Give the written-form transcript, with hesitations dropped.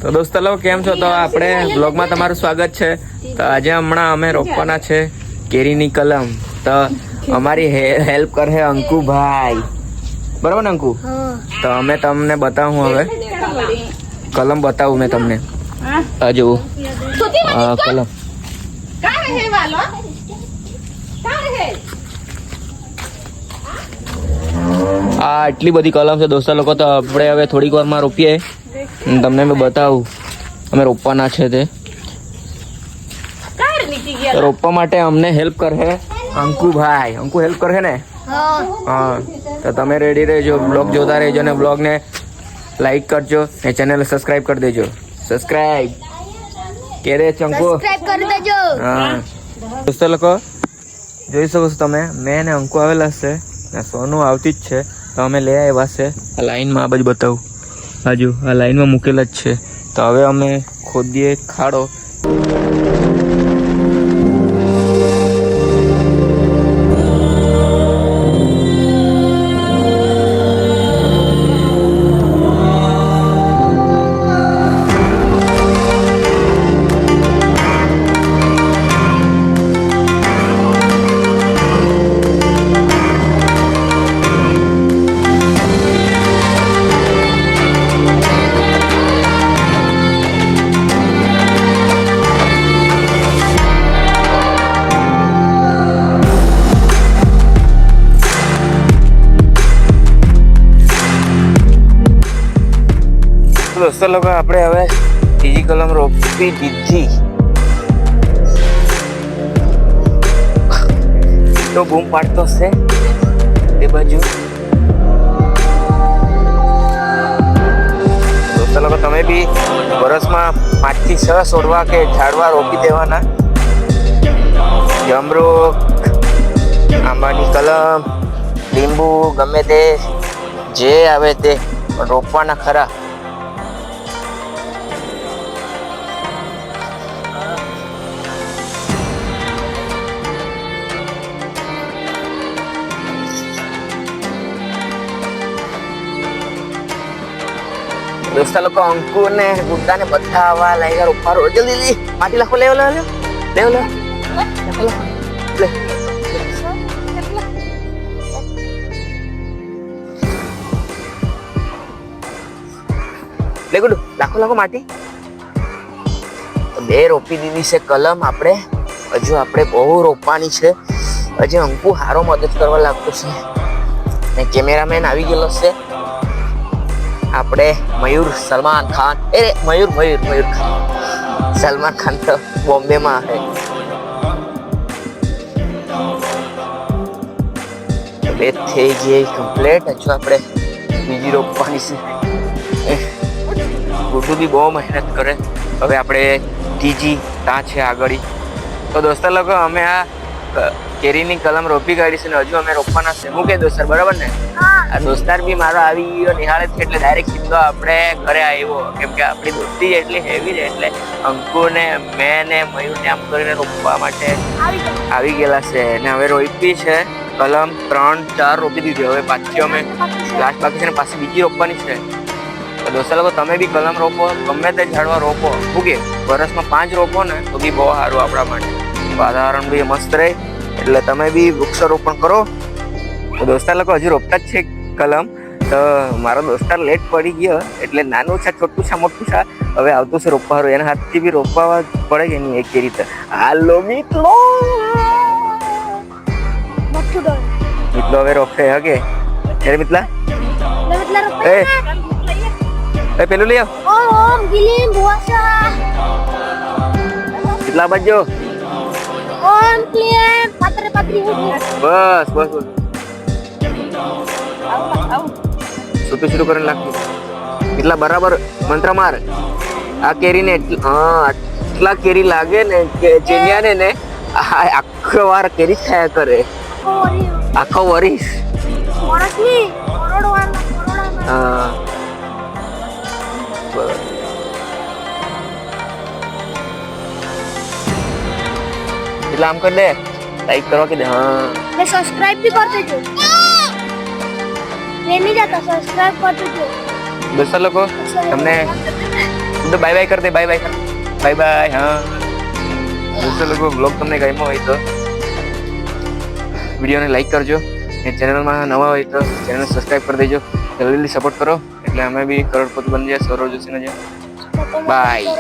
તો દોસ્તો લોકો કેમ છો? તો આપણે બ્લોગમાં તમારું સ્વાગત છે. તો આજે હમણાં અમે રોપવાના છે કેરીની કલમ. તો અમારી હેલ્પ કરે અંકુભાઈ, બરાબર ને અંકુ? તો અમે તમને બતાવું, હવે કલમ બતાવું મેં તમને. આ જુઓ કલમ. આ એટલી બધી કલમ છે દોસ્તો લોકો. તો આપણે હવે થોડીક વારમાં રોપીએ, તમને મેં બતાવું અમે રોપવાના છે તે. રોપવા માટે અમને હેલ્પ કરે અંકુભાઈ. અંકુ હેલ્પ કરે ને? હા. તો તમે રેડી રહેજો, બ્લોગ જોતા રહેજો ને બ્લોગને લાઈક કરજો ને ચેનલ સબસ્ક્રાઇબ કરી દેજો. સબસ્ક્રાઇબ કે રે ચંકુ, સબસ્ક્રાઇબ કરી દેજો. હા દોસ્તો લોકો જોઈ શકો છો તમે, મેં ને અંકુ આવેલા છે ને સોનું આવતી જ છે. તો અમે લઈ આવ્યા છે આ લાઈનમાં. આ બાજુ બતાવું, બાજુ આ લાઈનમાં મૂકેલા જ છે. તો હવે અમે ખોદીએ ખાડો. દોસ્તો લોકો આપણે હવે ત્રીજી કલમ રોપી દીધી. તો બૂમ પાડતો છે એ બાજુ. દોસ્તો લોકો તમે બી વર્ષમાં 5 થી 6 છોડવા કે ઝાડવા રોપી દેવાના. જમરૂખ, આંબાની કલમ, લીંબુ, ગમે તે જે આવે તે રોપવાના ખરા. દોસ્તા લોકો અંકુ ને ગુड्डा ને બધા આવા લાગ્યા રોપવા. જલ્દી માટી લાખો. લેવો લે ગુડ્ડુ, લાખો માટી. 2 રોપી દીધી છે કલમ આપણે. હજુ આપણે બહુ રોપવાની છે. હજી અંકુ હારો મદદ કરવા લાગતો છે ને કેમેરામેન આવી ગયેલો છે આપણે મયુર સલમાન ખાન. મયુર ખાન. સલમાન ખાન તો બોમ્બેમાં છે. બે થઈ ગઈ કમ્પ્લીટ. હજુ આપણે બીજી રોપવાની છે. ગુડ્ડુ બી બહુ મહેનત કરે. હવે આપણે ત્રીજી ત્યાં છે આગળ. તો દોસ્તો લોકો અમે આ કેરીની કલમ રોપી કાઢી છે ને હજુ અમે રોપવાના છે. હું કે દોસ્તાર બરાબર ને? આ દોસ્તાર બી મારો આવી ગયો નિહાળે થી, એટલે ડાયરેક્ટ સીધો આપણે ઘરે આવ્યો. કેમ કે આપણી દોસ્તી એટલી હેવી છે એટલે અંકુ ને મેં ને મયુર ને આમ કરીને રોપવા માટે આવી ગયેલા છે. ને હવે રોપી છે કલમ 3-4 રોપી દીધી. હવે પાછી અમે લાસ્ટ બાકી છે ને પાછી બીજી રોપવાની છે. તો દોસ્તો લોકો તમે બી કલમ રોપો, ગમે તે ઝાડવા રોપો. શું કે વર્ષમાં 5 રોપો ને તો બી બહુ સારું આપણા માટે. વાતાવરણ બી મસ્ત રહે. એટલે તમે બી વૃક્ષારોપણ કરો. તો દોસ્તા લોકો હજુ રોપતા જ છે કલમ. તો મારો દોસ્તાર લેટ પડી ગયો એટલે નાનું છે, છોટું છે, મોટું છે. હવે આવતું છે રોપવા. એના હાથથી બી રોપવા પડે કે નહીં એક રીતે. હાલો મિત્રો હવે રોપે હકે અરે મિતલા એ પેલું લઈ આવ. કેટલા બાજુ? બસ શુરુ કરીને લાગતું. એટલા બરાબર મંત્ર માર. આ કેરીને આટલા કેરી લાગે ને કે જેન્યાને ને આખો વાર કેરી ખાયા કરે. આખો વરીસ. હા એટલે આમ કર દે, લાઈક કરવા કે દે. હા ને સબસ્ક્રાઇબ भी कर देજો. मैं नहीं जाता, सब्सक्राइब कर देજો. દોસ્તો લોકો તમને તો બાય બાય કર દે, બાય બાય કર, બાય બાય. હા દોસ્તો લોકો, બ્લોગ તમને ગમ્યો હોય તો વિડીયોને લાઈક કરજો, અને ચેનલમાં નવા હોય તો ચેનલ સબસ્ક્રાઈબ કરી દેજો. જલ્દી સપોર્ટ કરો એટલે અમે બી કરોડપતિ બની જાય સૌરવ જોશીને જેમ. બાય.